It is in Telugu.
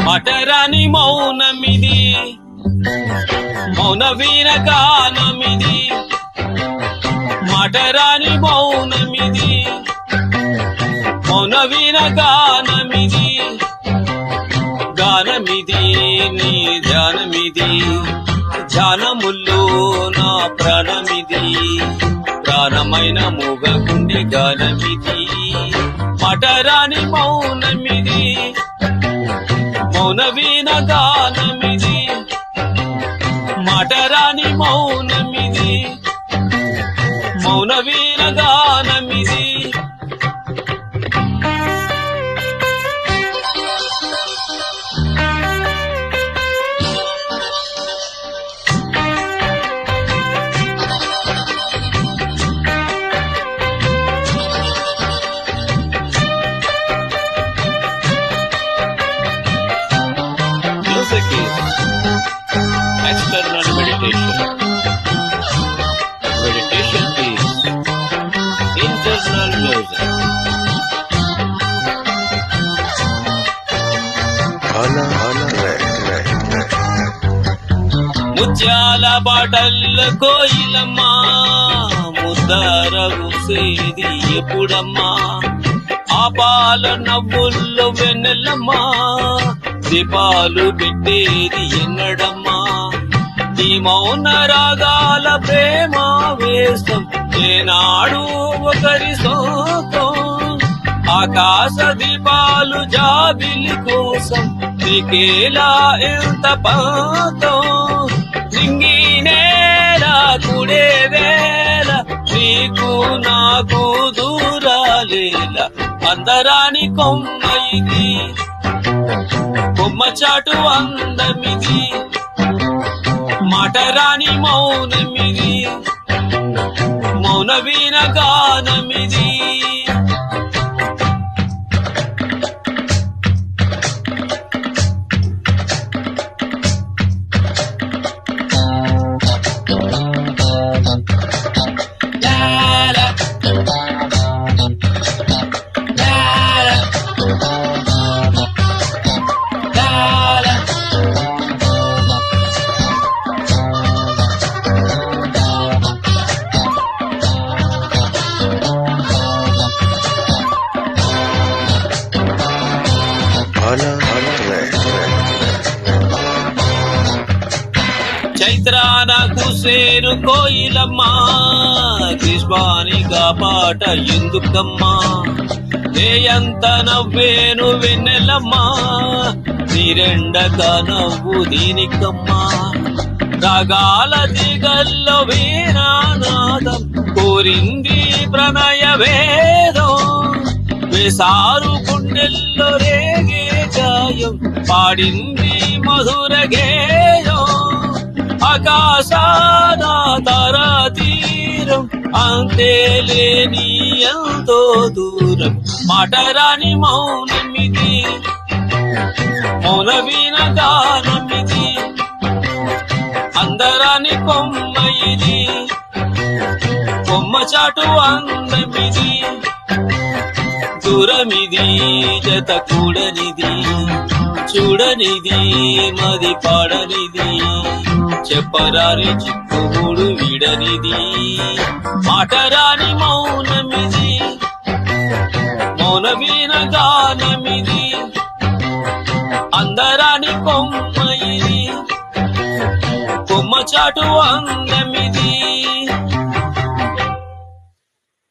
మటరాని మౌనమిది, మౌన వీణ గానమిది. మటరాని మౌనమిది, మౌన వీణ గానమిది. గానమిది నీ ధ్యానమిది, ధ్యానముల్లో నా ప్రాణమిది. ప్రాణమైన మూగగుండె గానమిది. మటరాని మౌనమిది, మౌన వీణ గానమిది. మటరాని మౌనమిది, మౌన వీణ గానమిది. Music is external meditation. Meditation is internal music. ముత్యాల బాటల్ల కోయిలమ్మా, ముద్దర ఊసేది ఎప్పుడమ్మా. ఆ పాల నవ్వుల్లో వెన్నెలమ్మా, దీపాలు పెట్టేది ఎన్నడమ్మా. ఈ మౌన రాగాల ప్రేమ వేసం ఏనాడు ఒకరి సోకం. ఆకాశ దీపాలు జాబిలి కోసం నీకేలా ఎంత పాతం. సింగి నేల కుడే వేళ నీకు నాకు దూరాలేల. అందరాని కొమ్మ ఇది, కొమ్మ చాటు అందమిది. మటరాని మౌనమిది, మౌన వీణ గానమిది. చైత్రాన కుసేను కోయిలమ్మా, గ్రీష్మానిగా పాట ఎందుకమ్మా. నేయంత నవ్వేను వెన్నెలమ్మా, నీరెండక నవ్వు దీనికమ్మా. రాగాల దిగల్లో వీణానాదం కోరింది ప్రణయ వేదం. వేసారు గుండెల్లో రేగే గాయం, పాడింది మధుర గేయం. ఆకాశాన తారా తీరం, అంతేలేని ఎంతో దూరం. మటరాని మౌనమిది, మౌన వీణ గానమిది. అందరాని కొమ్మ ఇది, కొమ్మ చాటు అందమిది. దూరమిది జత కూడనిది, చూడనిది మది పాడనిది. చెప్పరాని చిక్కుముడు విడనిది. మాటరాని మౌనమిది, మౌన వీణ గానమిది. అందరాని కొమ్మ ఇది, కొమ్మ చాటు అందమిది.